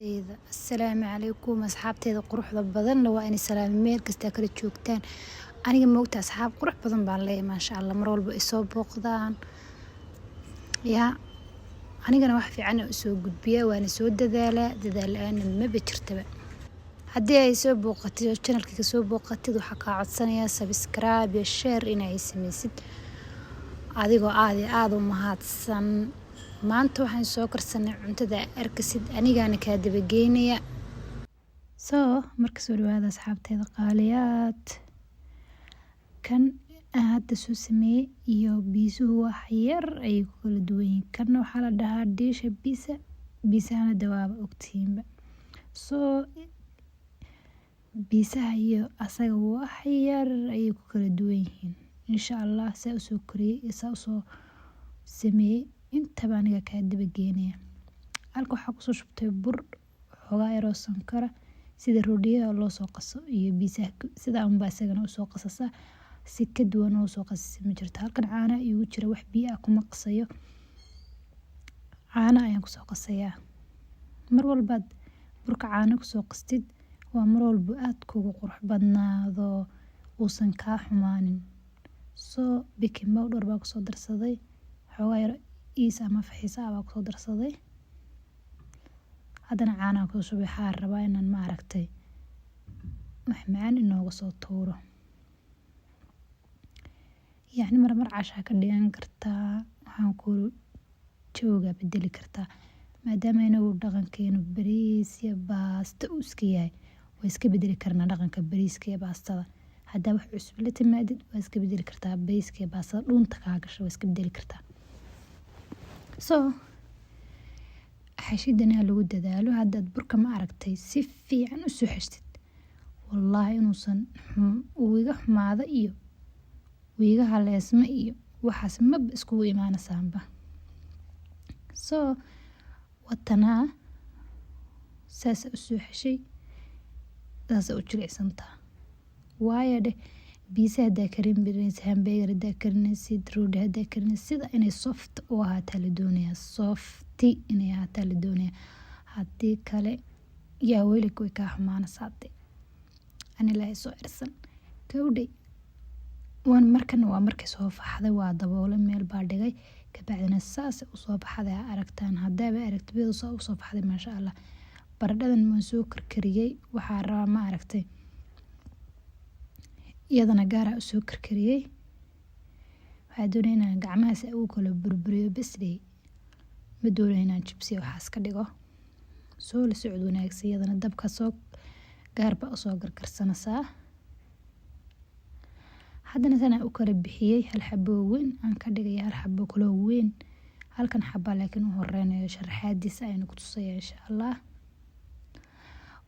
Asalaamu calaykum asxaabteeda quruxda badan waa in salaam meel kasta kala joogtaan aniga moogta asxaab qurux badan baan leeyahay maasha Allah mar walba isoo booqdaan anigana wax fiican oo soo gudbiya waana soo dadaal aan ma jirtaba haddii ay soo booqatid channelka soo booqatid waxa ka codsanaya subscribe iyo share inay sameysid adigoo aad u mahadsan maanta waxaan soo karsanay cuntada arkisid anigana ka daba geynaya marka soo dhawaada asxaabteeda qaaliyaad kan hadda soo sameeyay iyo biisuhu wax yar ay ku kala duwan yihiin kan waxa la dhahaa diisha biisahana dawaaba ogtiinba biisaha iyo asaga wax yar ay ku kala duwan yihiin insha Allah saa u soo koriyay saa u soo sameeyay inta baan aniga ka daba geynaya halka waxa ku soo shubtay bur xogaa yar oo sankara sida roodhiyaha loo soo qaso iyo biisaha sida aan baasagana u soo qasasa si ka duwan oo soo qasay ma jirto halkan caana igu jira wax biyo ah kuma qasayo caana ayaan ku soo qasayaa mar walba burka caana ku soo qastid waa mar walba aad kugu qurux badnaado uusan ka xumaanin baking powder baa ku soo darsaday xogaa yar ama faxiisa baa ku soo darsaday haddana caana ku soo waxaa rabaa inaan ma aragtay wax macaan inooga soo tuuro mar casha ka dhigan kartaa waxaan ku jooga bedeli kartaa maadaama inuu dhaqankeenu bariis iyo baasta uu iska yahay way iska bedeli karnaa dhaqanka bariiska iyo baastada hadda wax cusub la timaadid waa iska bedeli kartaa bariiska iyo baastada dhunta ka gasho waa iska bedeli kartaa xashidana lagu dadaalo haddaad burka ma aragtay si fiican u soo xashtid wallahi inuusan iga xumaado iyo iga haleesma iyo waxaas maba iskugu imaanasaanba watana saas u soo xashay saas u jilicsantaa waayo biisa hadaa karin biris hamburger hadaa karinaysid roodhi hadaa karinaysid sida inay soft u ahaataa la doonayaa softi inay ahaataa la doonayaa haddii kale yaa weli way kaa xumaanaysaa ani ilaahay soo irsan gawdhay markan waa markay soo faxday waa daboolay meel baa dhigay kabacdina saas u soo baxday aragtaan hadaba aragtibada u soo baxday maasha Allah baradhadan ma soo karkariyay waxaa rabaa ma aragtay iyadana gaar u soo karkariyay waxaa doonay inaan gacmahaas ugu kala burburiyo bas ma doonay inaan jibsi waxaas ka dhigo soo la socod wanaagsan iyadana dabka soo gaarba u soo karkarsanaysaa haddana sana u kala bixiyay hal xabo weyn aan ka dhigay hal xabo kale weyn halkan xabo laakiin u horeynayo sharaxaadiisa aynu ku tusaya insha Allah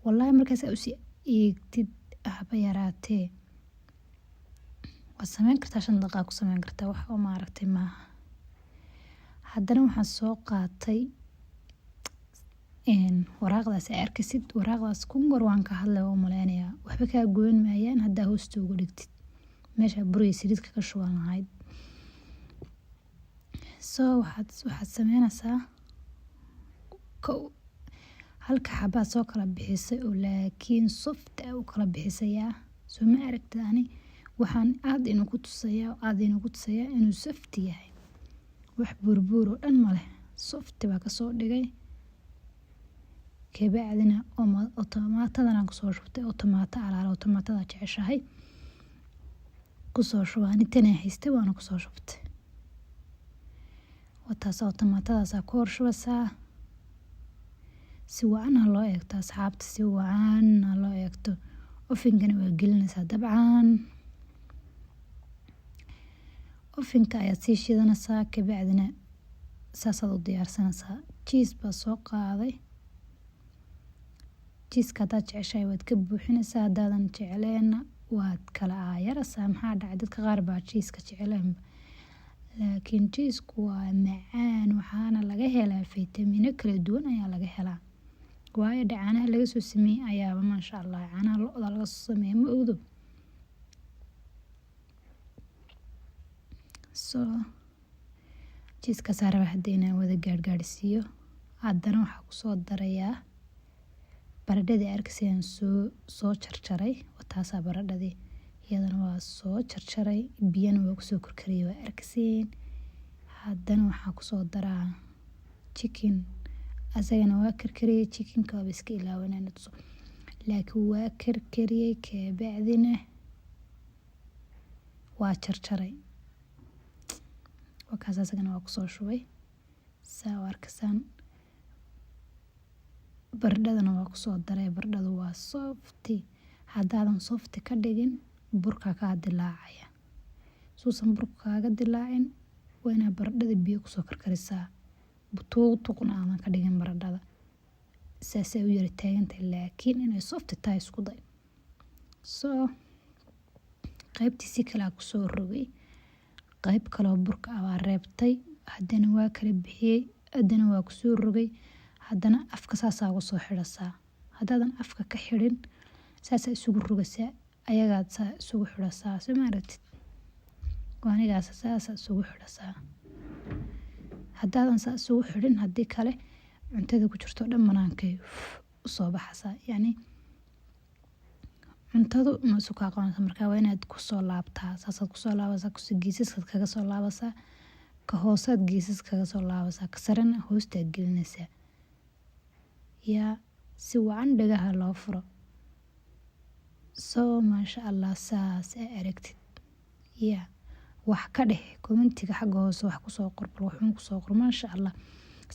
wallahi markaas u si eegtid ahba yaraatee sameyn kartaa 5 daqiiqo ku sameyn kartaa wax oo ma aragtay maaha haddana waxaan soo qaatay waraaqdaas arkisid waraaqdaas kungar waan ka hadlay oo maleynaya waxba ka goyn maayaan hadda hoosta ugu dhigtid meesha buriga saliid ka shuban lahayd waxaad sameynaysaa halka xabaa soo kala bixisay oo laakiin soft u kala bixisaya ma aragtay ani waxaan aad inuu ku tusayaa inuu soft yahay wax burbur oo dhan ma leh soft baa ka soo dhigay kabacdina tomaatadana ku soo shubtay tomaatada jeceshahay ku soo shubaan intana haystay waana ku soo shubtay wataas tomaatadaas ku horshubasa si waan loo eegto asxaabta si waan loo eegto ofinkana waa gelinaysaa dabcan ofinka ayaa sii shidanaysaa kabacdina saasaad u diyaarsanaysaa cheese baa soo qaaday cheeseka hadaad jeceshahay waad ka buuxinaysaa haddaadan jecleenna waad kala aayaraysaa maxaa dhacay dadka qaar baa cheeseka jecleen laakiin cheesku waa macaan waxaana laga helaa fiitamiino kala duwan ayaa laga helaa waayo caanaha laga soo sameeyay ayaaba maasha Allah caanaha lo'da laga soo sameeyay ma ogdo cheeseka saaraba hadda inaan wada gaargaarsiiyo haddana waxaa ku soo darayaa baradhadii arkaysan soo jarjaray taasaa baradhadii iyadana waa soo jarjaray biyana waa kusoo karkariyay waa arkaysan haddana waxaa kusoo daraa chicken asagana waa karkariyay chickenka waa iska ilaawanaan tuso laakiin waa karkariyay kabacdina waa jarjaray wakaas asagana waa kusoo shubay saa arkaysan baradhadana waa kusoo daray baradhadu waa softi haddaadan softi ka dhigin burka kaa dilaacaya suusan burka kaaga dilaacin waa inaad baradhada biyo kusoo karkarisaa tuqna aadan ka dhigin baradhada saasay u yara taagantahay laakiin inay softi tahay isku day soo qaybtiisii kalaa kusoo rogay qayb kaloo burka abaa reebtay haddana waa kala bixiyey haddana waa kusoo rogay haddana afka saasaa uga soo xidhasaa haddaadan afka ka xidhin saasaa isugu rogaysaa ayagaad saa isugu xidhasaa soo maaragtid waanigaas saasaa isugu xidhasaa haddaadan saa isugu xidhin haddii kale cuntada ku jirto dhan banaankay usoo baxaysaa yacni cuntadu ma isu kaa qabanaysa markaa waa inaad kusoo laabtaa saasaad kusoo laabaysaa geesaskaad kaga soo laabaysaa ka hoosaad geesas kaga soo laabaysaa ka sarena hoostaad gelinaysaa yaa si wacan dhagaha loo furo soo maasha allah saas aa aragtid yaa wax ka dheh commentiga xagga hoose wax kusoo qorbal waxuun kusoo qor maasha allah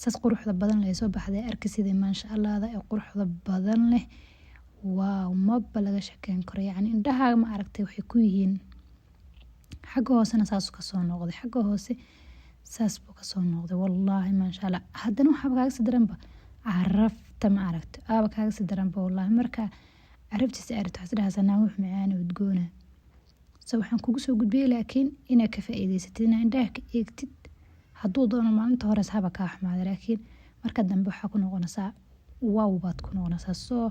saas quruxda badan leh soo baxday arkaysid maasha allahda ee quruxda badan leh waaw maba laga sheekeyn karo yacni indhahaaga ma aragtay waxay ku yihiin xagga hoosena saas kasoo noqday xagga hoose saas buu kasoo noqday wallaahi maasha allah haddana waxaaba kaaga sii daranba carafta ma aragto aaba kaaga sii daranba wallaahi marka carabtiisa aragto waxaad dhahaysaa naa wux macaana udgoona so waxaan kugu soo gudbiyey laakiin inaad ka faa'iidaysatid inaad indhaha ka eegtid hadduu doono maalinta hore haba kaa xumaaday laakiin marka dambe waxaa ku noqonaysaa wow baad ku noqonaysaa soo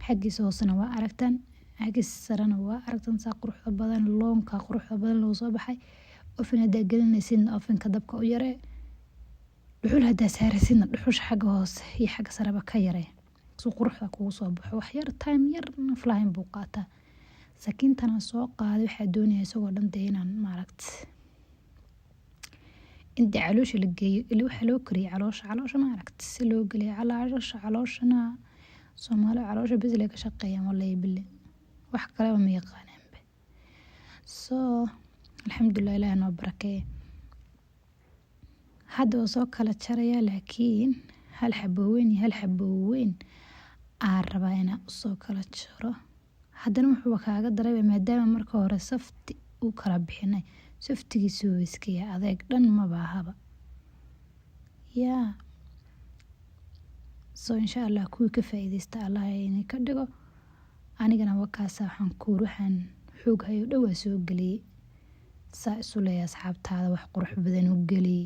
xaggiisa hoosena waa aragtan xaggiisa sarena waa aragtan saa quruxda badan loonka quruxda badan loo soo baxay ofin haddaa gelinaysidna ofinka dabka u yaree dhuxul haddaa saaraysidna dhuxusha xagga hoose iyo xagga sareba ka yaree suu quruxda kugu soo baxo wax yar time yar naflahayn buu qaataa sakiintana soo qaaday waxaa doonaya isagoo dhan dee inaan maaragta inta caloosha la geeyo ilaa waxaa loo kariyay caloosha maaragta si loo geliyo calooshana Soomaali caloosha bes ka shaqeeyaan wallahi bille wax kale ma yaqaanaanba soo alxamdulilah ilaahay noo barakeeye hadda waa soo kala jaraya laakiin hal xabo weyn aan rabaa inaan usoo kala jaro haddana wuxuu kaaga daray maadaama marka hore safti u kala bixinay saftigiisu iska yahay adeeg dhan ma baahaba yaa soo insha allah kuwii ka faa'iidaysta allah inay ka dhigo anigana wakaasa waxaan waxaan xoog hayo dhowaa soo geliyey saa isu leeyahay asxaabtaada wax qurux badan u geli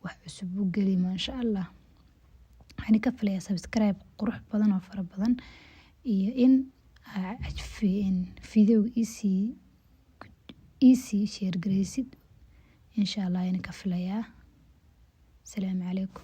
wax cusub u geli maasha allah waxaan ka filayaa subscribe qurux badan oo fara badan iyo in videoga easy share garaysid insha allah ayaan ka filayaa. Assalaamu calaykum.